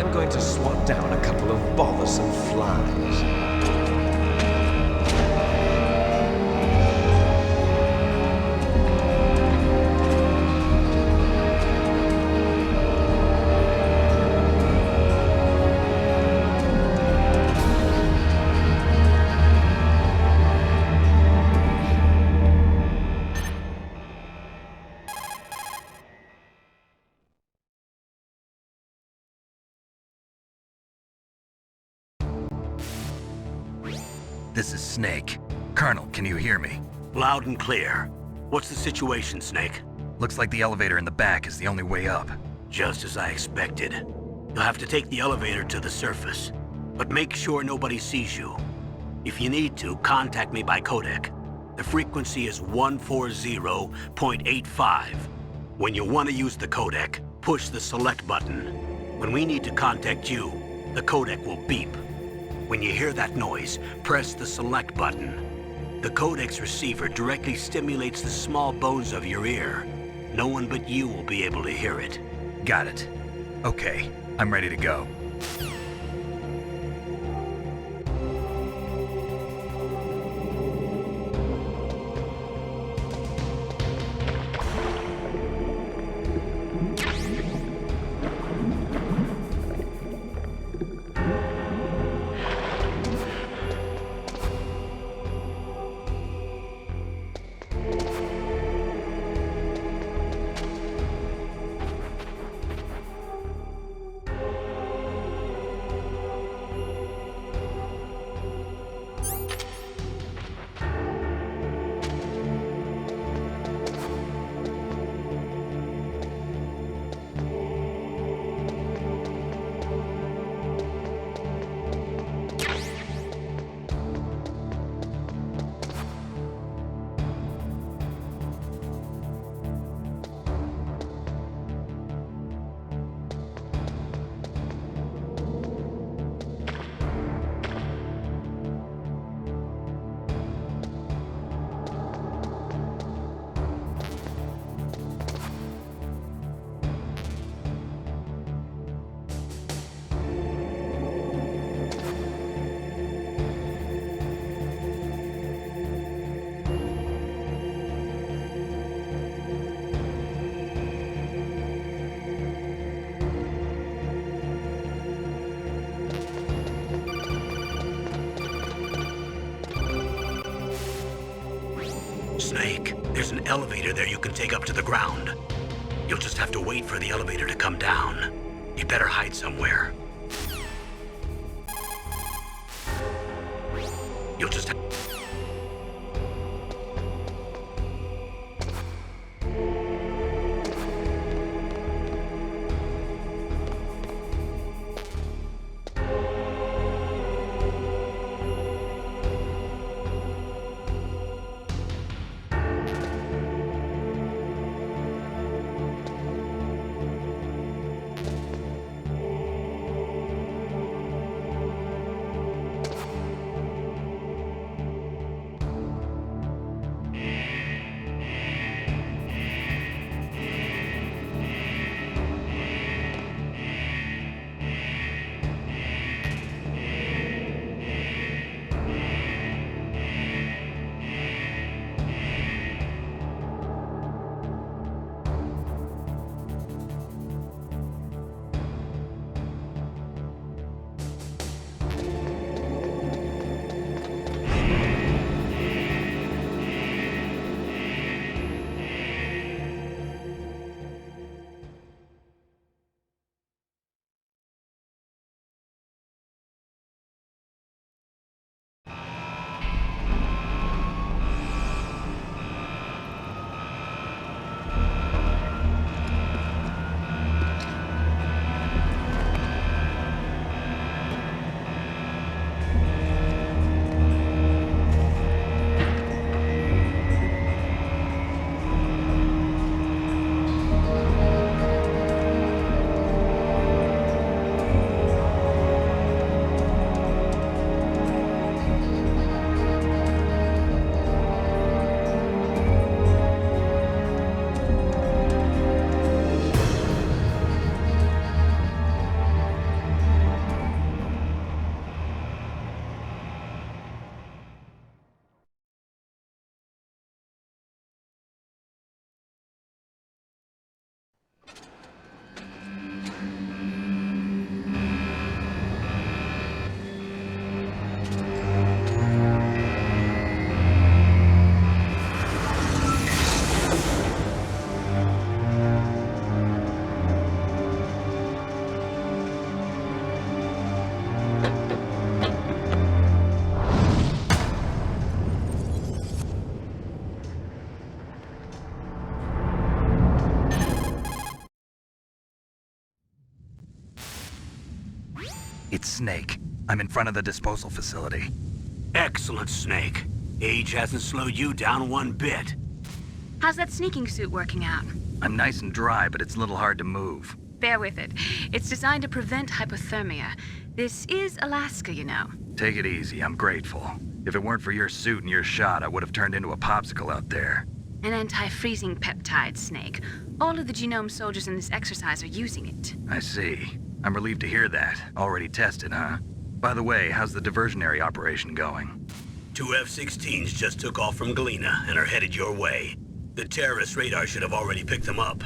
I'm going to swat down a couple of bothersome flies. This is Snake. Colonel, can you hear me? Loud and clear. What's the situation, Snake? Looks like the elevator in the back is the only way up. Just as I expected. You'll have to take the elevator to the surface, but make sure nobody sees you. If you need to, contact me by codec. The frequency is 140.85. When you want to use the codec, push the select button. When we need to contact you, the codec will beep. When you hear that noise, press the select button. The codec's receiver directly stimulates the small bones of your ear. No one but you will be able to hear it. Got it. Okay, I'm ready to go. Snake, there's an elevator there you can take up to the ground. You'll just have to wait for the elevator to come down. You'd better hide somewhere. You'll just have... It's Snake. I'm in front of the disposal facility. Excellent, Snake. Age hasn't slowed you down one bit. How's that sneaking suit working out? I'm nice and dry, but it's a little hard to move. Bear with it. It's designed to prevent hypothermia. This is Alaska, you know. Take it easy, I'm grateful. If it weren't for your suit and your shot, I would have turned into a popsicle out there. An anti-freezing peptide, Snake. All of the genome soldiers in this exercise are using it. I see. I'm relieved to hear that. Already tested, huh? By the way, how's the diversionary operation going? 2 F-16s just took off from Galena and are headed your way. The terrorist radar should have already picked them up.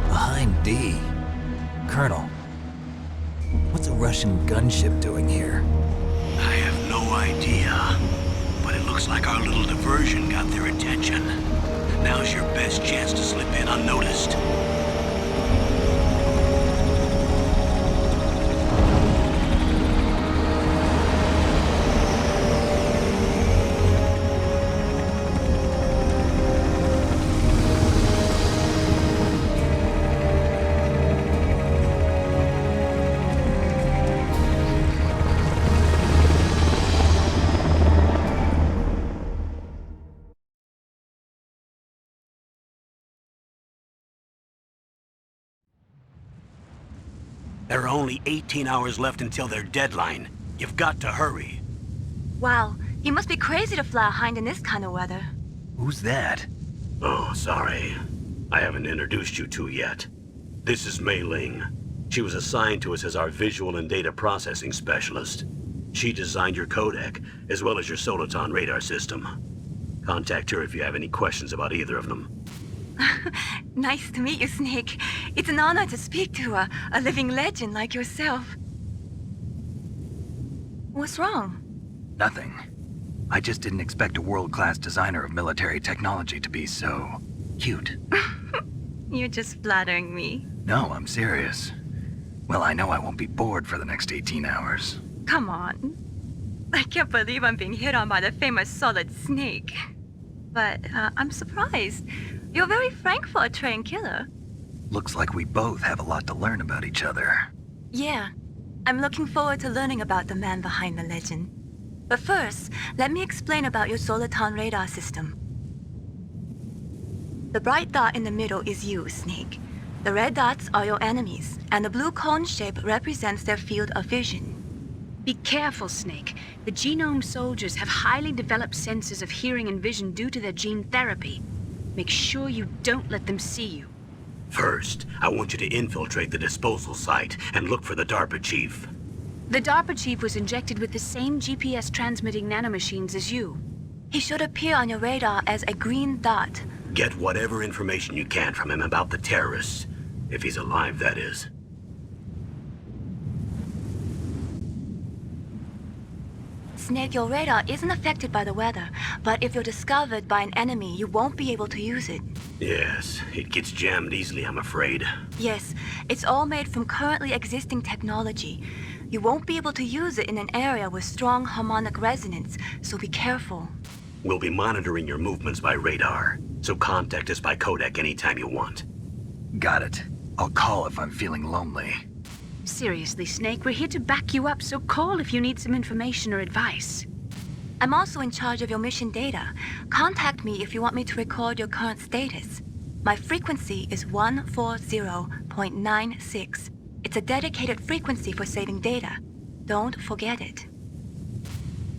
Behind D. Colonel, what's a Russian gunship doing here? I have no idea, but it looks like our little diversion got their attention. Now's your best chance to slip in unnoticed. There are only 18 hours left until their deadline. You've got to hurry. Wow, you must be crazy to fly a hind in this kind of weather. Who's that? Oh, sorry. I haven't introduced you to yet. This is Mei Ling. She was assigned to us as our visual and data processing specialist. She designed your codec, as well as your Soliton radar system. Contact her if you have any questions about either of them. Nice to meet you, Snake. It's an honor to speak to a living legend like yourself. What's wrong? Nothing. I just didn't expect a world-class designer of military technology to be so cute. You're just flattering me. No, I'm serious. Well, I know I won't be bored for the next 18 hours. Come on. I can't believe I'm being hit on by the famous Solid Snake. But I'm surprised. You're very frank for a trained killer. Looks like we both have a lot to learn about each other. Yeah. I'm looking forward to learning about the man behind the legend. But first, let me explain about your Soliton radar system. The bright dot in the middle is you, Snake. The red dots are your enemies, and the blue cone shape represents their field of vision. Be careful, Snake. The genome soldiers have highly developed senses of hearing and vision due to their gene therapy. Make sure you don't let them see you. First, I want you to infiltrate the disposal site and look for the DARPA chief. The DARPA chief was injected with the same GPS transmitting nanomachines as you. He should appear on your radar as a green dot. Get whatever information you can from him about the terrorists. If he's alive, that is. Snake, your radar isn't affected by the weather, but if you're discovered by an enemy, you won't be able to use it. Yes, it gets jammed easily, I'm afraid. Yes, it's all made from currently existing technology. You won't be able to use it in an area with strong harmonic resonance, so be careful. We'll be monitoring your movements by radar, so contact us by codec anytime you want. Got it. I'll call if I'm feeling lonely. Seriously, Snake, we're here to back you up, so call if you need some information or advice. I'm also in charge of your mission data. Contact me if you want me to record your current status. My frequency is 140.96. It's a dedicated frequency for saving data. Don't forget it.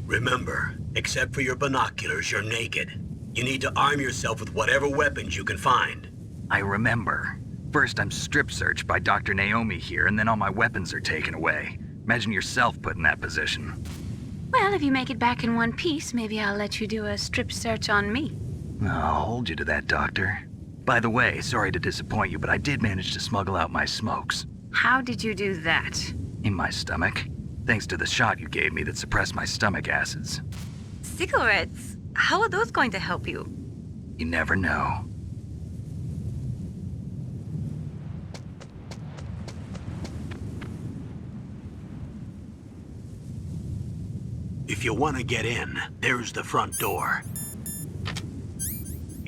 Remember, except for your binoculars, you're naked. You need to arm yourself with whatever weapons you can find. I remember. First, I'm strip searched by Dr. Naomi here, and then all my weapons are taken away. Imagine yourself put in that position. Well, if you make it back in one piece, maybe I'll let you do a strip search on me. I'll hold you to that, Doctor. By the way, sorry to disappoint you, but I did manage to smuggle out my smokes. How did you do that? In my stomach. Thanks to the shot you gave me that suppressed my stomach acids. Cigarettes? How are those going to help you? You never know. If you want to get in, there's the front door.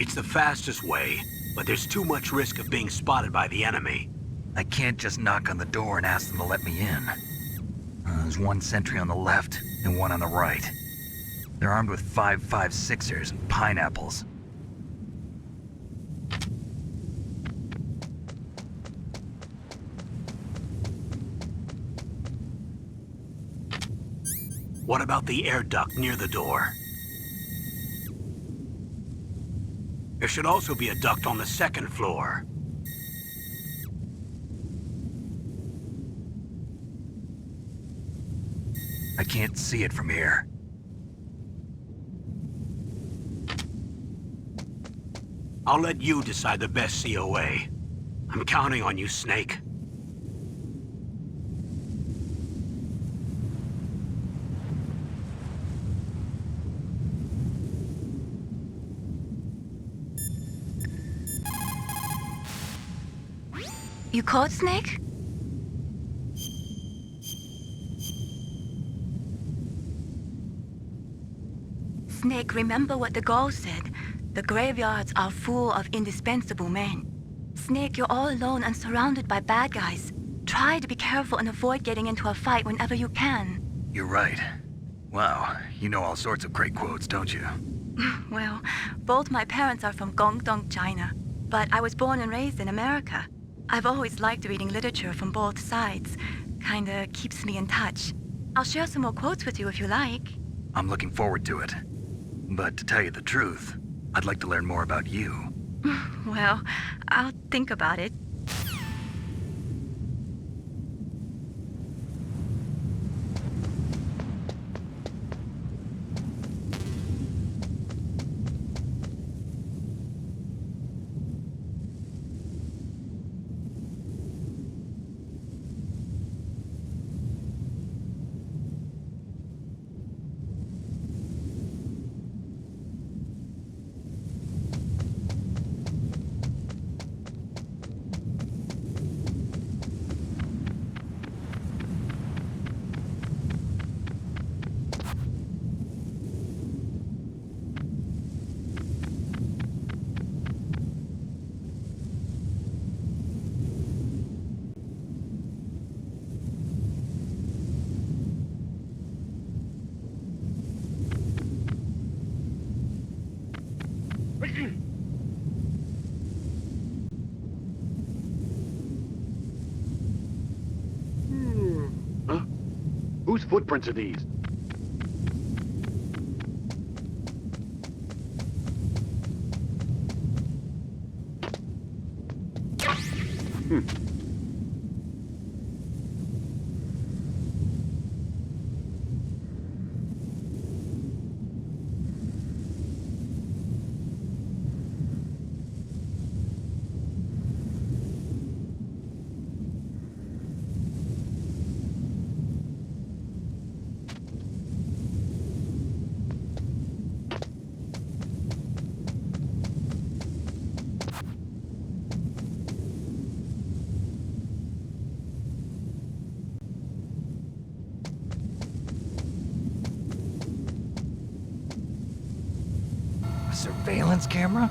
It's the fastest way, but there's too much risk of being spotted by the enemy. I can't just knock on the door and ask them to let me in. There's one sentry on the left and one on the right. They're armed with 5.56ers and pineapples. What about the air duct near the door? There should also be a duct on the second floor. I can't see it from here. I'll let you decide the best COA. I'm counting on you, Snake. You caught Snake? Snake, remember what the Gauls said. The graveyards are full of indispensable men. Snake, you're all alone and surrounded by bad guys. Try to be careful and avoid getting into a fight whenever you can. You're right. Wow, you know all sorts of great quotes, don't you? Well, both my parents are from Guangdong, China. But I was born and raised in America. I've always liked reading literature from both sides. Kinda keeps me in touch. I'll share some more quotes with you if you like. I'm looking forward to it. But to tell you the truth, I'd like to learn more about you. Well, I'll think about it. Huh? Whose footprints are these? A surveillance camera?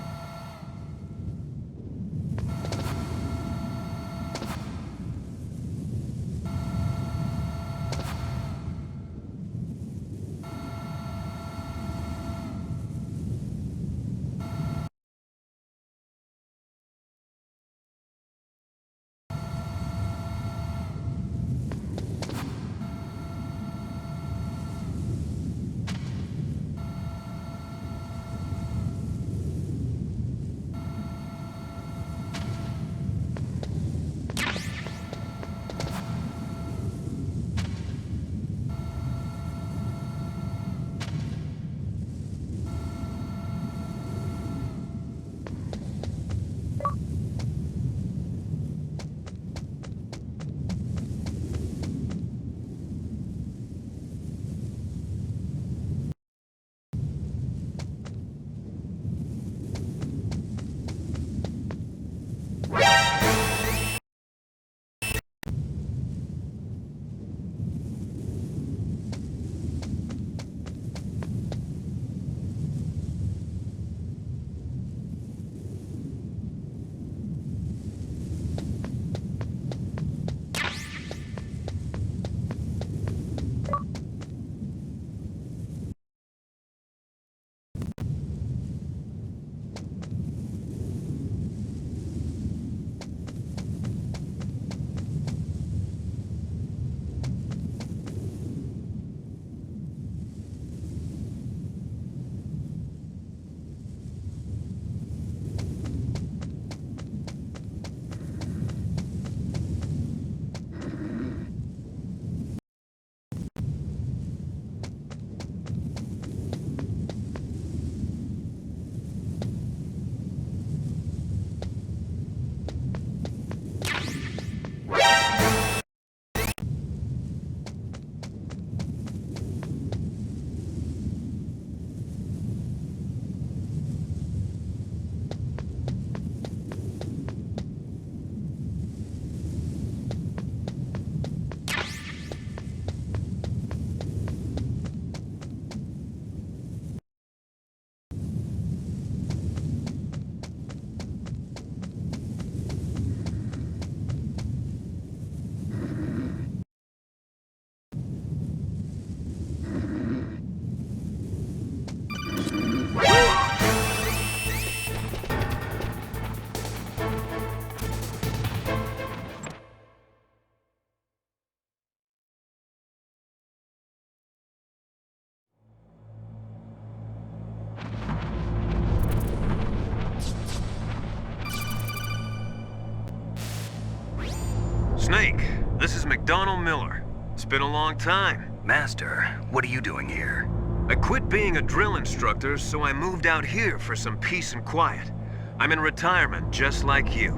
McDonald Miller. It's been a long time. Master, what are you doing here? I quit being a drill instructor, so I moved out here for some peace and quiet. I'm in retirement, just like you.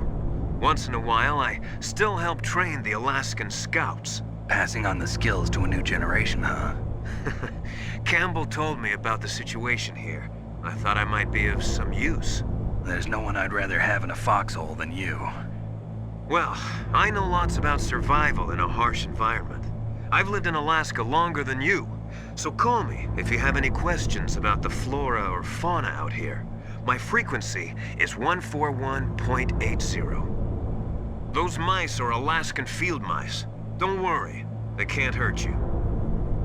Once in a while, I still help train the Alaskan Scouts. Passing on the skills to a new generation, huh? Campbell told me about the situation here. I thought I might be of some use. There's no one I'd rather have in a foxhole than you. Well, I know lots about survival in a harsh environment. I've lived in Alaska longer than you, so call me if you have any questions about the flora or fauna out here. My frequency is 141.80. Those mice are Alaskan field mice. Don't worry, they can't hurt you.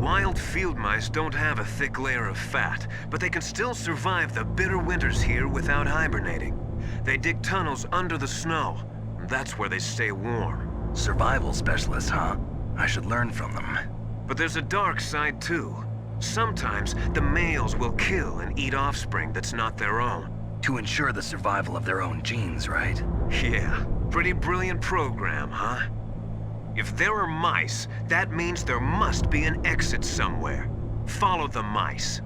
Wild field mice don't have a thick layer of fat, but they can still survive the bitter winters here without hibernating. They dig tunnels under the snow, and that's where they stay warm. Survival specialists, huh? I should learn from them. But there's a dark side too. Sometimes the males will kill and eat offspring that's not their own. To ensure the survival of their own genes, right? Yeah, pretty brilliant program, huh? If there are mice, that means there must be an exit somewhere. Follow the mice.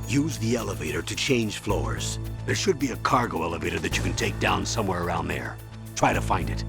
Use the elevator to change floors. There should be a cargo elevator that you can take down somewhere around there. Try to find it.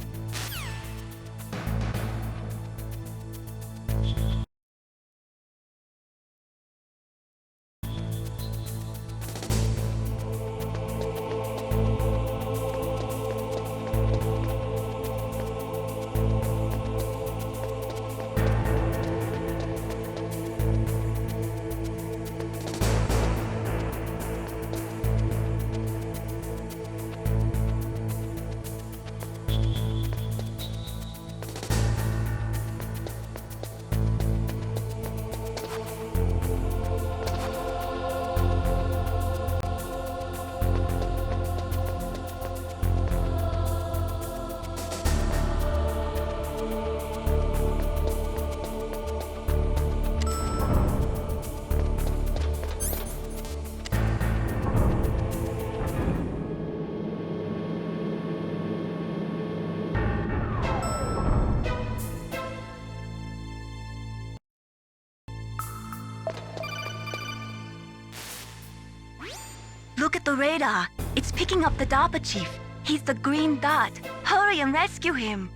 Look at the radar. It's picking up the DARPA chief. He's the green dot. Hurry and rescue him.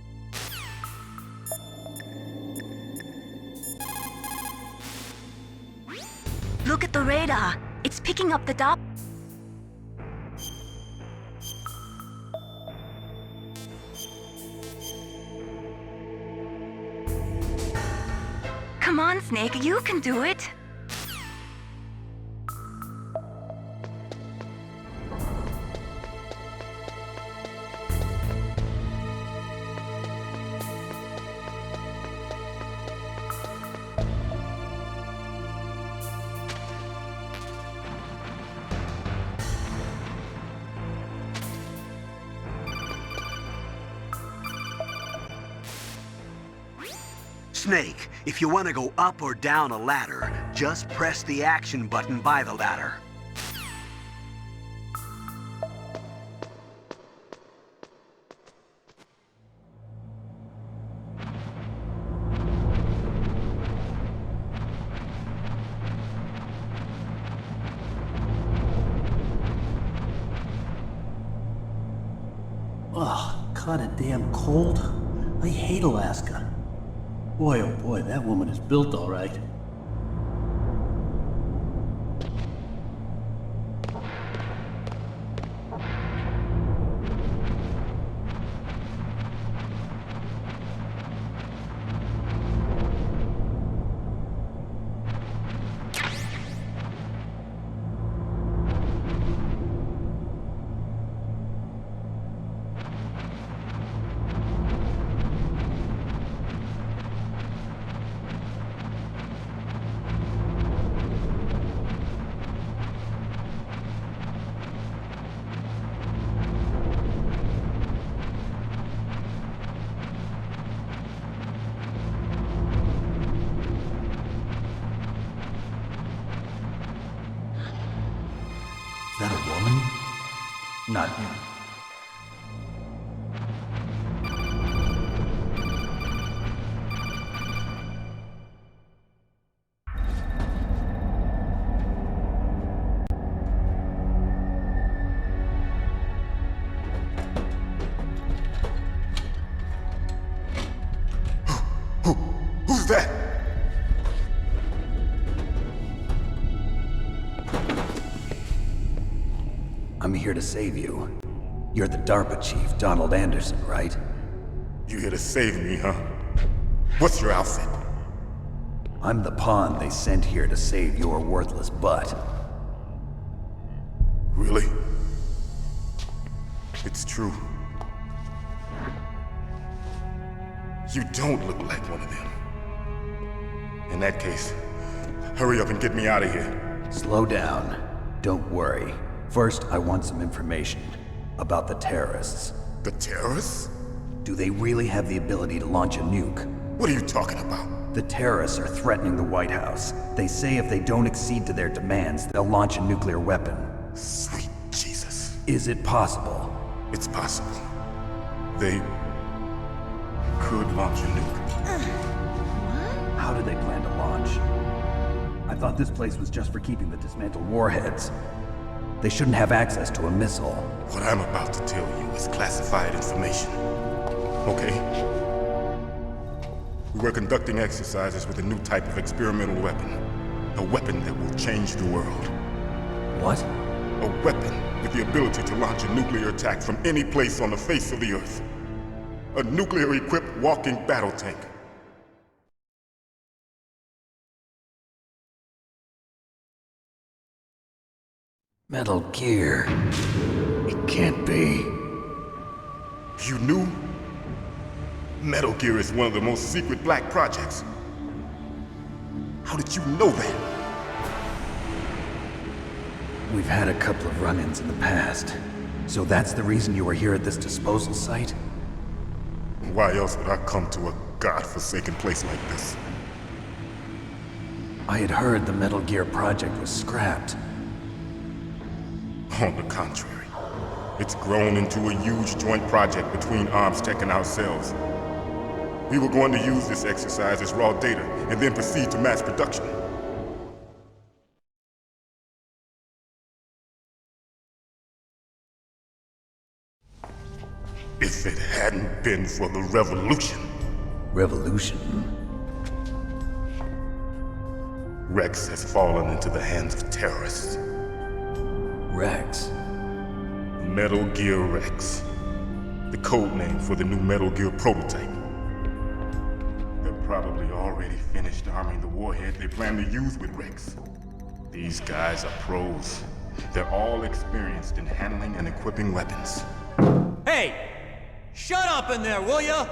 Look at the radar. It's picking up the DARPA. Come on, Snake, you can do it. Snake, if you want to go up or down a ladder, just press the action button by the ladder. caught it damn cold? I hate Alaska. Boy, oh boy, that woman is built all right. Is that a woman? Not you. Who's that? I'm here to save you. You're the DARPA chief, Donald Anderson, right? You here to save me, huh? What's your outfit? I'm the pawn they sent here to save your worthless butt. Really? It's true. You don't look like one of them. In that case, hurry up and get me out of here. Slow down. Don't worry. First, I want some information about the terrorists. The terrorists? Do they really have the ability to launch a nuke? What are you talking about? The terrorists are threatening the White House. They say if they don't accede to their demands, they'll launch a nuclear weapon. Sweet Jesus. Is it possible? It's possible. They could launch a nuke. How do they plan to launch? I thought this place was just for keeping the dismantled warheads. They shouldn't have access to a missile. What I'm about to tell you is classified information. Okay? We were conducting exercises with a new type of experimental weapon. A weapon that will change the world. What? A weapon with the ability to launch a nuclear attack from any place on the face of the Earth. A nuclear-equipped walking battle tank. Metal Gear. It can't be. You knew? Metal Gear is one of the most secret black projects. How did you know that? We've had a couple of run-ins in the past. So that's the reason you were here at this disposal site? Why else would I come to a godforsaken place like this? I had heard the Metal Gear project was scrapped. On the contrary, it's grown into a huge joint project between Arms Tech and ourselves. We were going to use this exercise as raw data and then proceed to mass production. If it hadn't been for the revolution. Revolution? Rex has fallen into the hands of terrorists. Rex? Metal Gear Rex. The code name for the new Metal Gear prototype. They're probably already finished arming the warhead they plan to use with Rex. These guys are pros. They're all experienced in handling and equipping weapons. Hey! Shut up in there, will ya?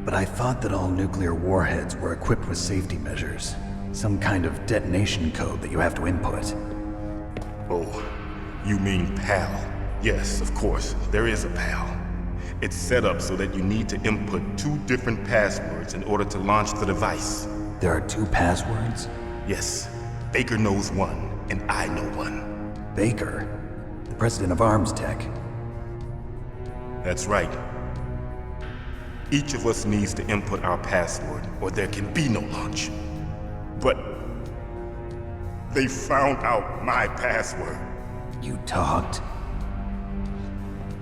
But I thought that all nuclear warheads were equipped with safety measures. Some kind of detonation code that you have to input. Oh, you mean PAL? Yes, of course, there is a PAL. It's set up so that you need to input 2 different passwords in order to launch the device. There are 2 passwords? Yes, Baker knows one, and I know one. Baker? The president of Arms Tech? That's right. Each of us needs to input our password, or there can be no launch. But they found out my password. You talked?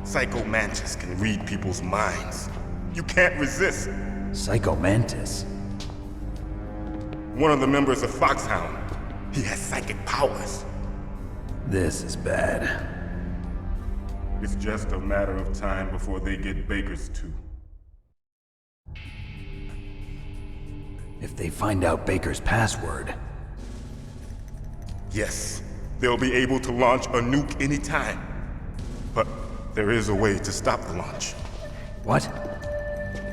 Psycho Mantis can read people's minds. You can't resist. Psycho Mantis? One of the members of FOXHOUND. He has psychic powers. This is bad. It's just a matter of time before they get Baker's too. If they find out Baker's password... Yes, they'll be able to launch a nuke anytime. But there is a way to stop the launch. What?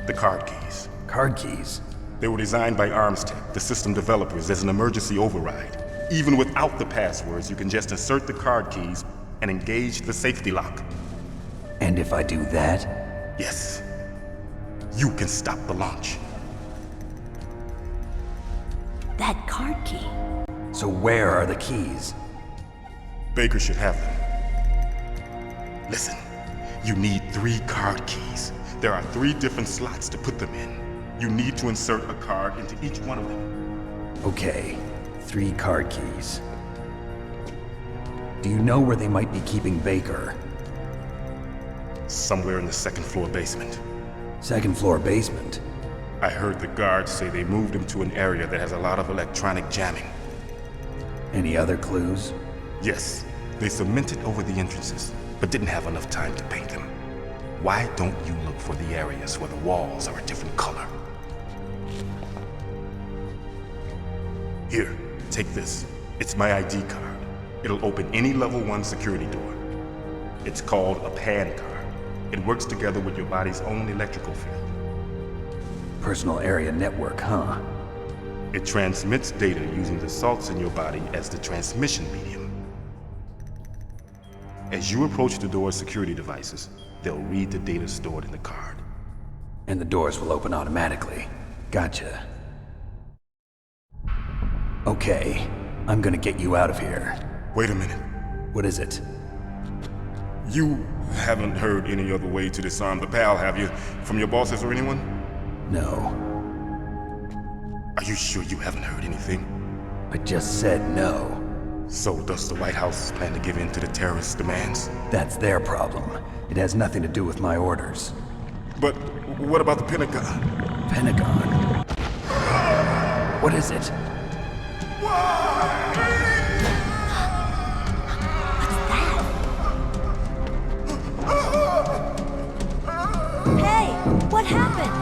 The card keys. Card keys? They were designed by ArmsTech, the system developers, as an emergency override. Even without the passwords, you can just insert the card keys and engage the safety lock. And if I do that? Yes. You can stop the launch. That card key. So where are the keys? Baker should have them. Listen, you need 3 card keys. There are 3 different slots to put them in. You need to insert a card into each one of them. Okay, 3 card keys. Do you know where they might be keeping Baker? Somewhere in the 2nd floor basement. 2nd floor basement? I heard the guards say they moved him to an area that has a lot of electronic jamming. Any other clues? Yes, they cemented over the entrances, but didn't have enough time to paint them. Why don't you look for the areas where the walls are a different color? Here, take this. It's my ID card. It'll open any level 1 security door. It's called a PAN card. It works together with your body's own electrical field. Personal area network, huh? It transmits data using the salts in your body as the transmission medium. As you approach the door's security devices, they'll read the data stored in the card. And the doors will open automatically. Gotcha. Okay, I'm gonna get you out of here. Wait a minute. What is it? You haven't heard any other way to disarm the PAL, have you? From your bosses or anyone? No. Are you sure you haven't heard anything? I just said no. So does the White House plan to give in to the terrorists' demands? That's their problem. It has nothing to do with my orders. But what about the Pentagon? Pentagon? What is it? Hey, what happened?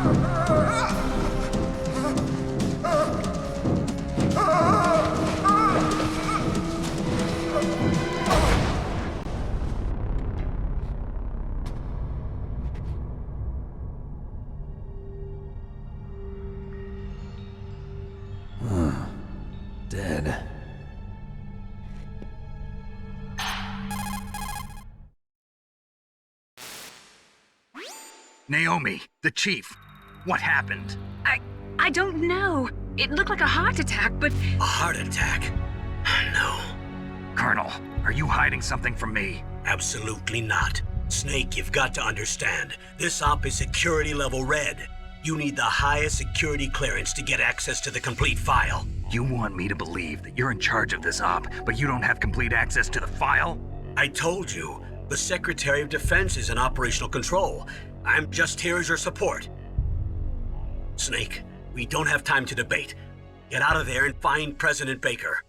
Dead. Naomi, the chief. What happened? I don't know. It looked like a heart attack, but... A heart attack? No. Colonel, are you hiding something from me? Absolutely not. Snake, you've got to understand. This op is security level red. You need the highest security clearance to get access to the complete file. You want me to believe that you're in charge of this op, but you don't have complete access to the file? I told you, the Secretary of Defense is in operational control. I'm just here as your support. Snake, we don't have time to debate. Get out of there and find President Baker.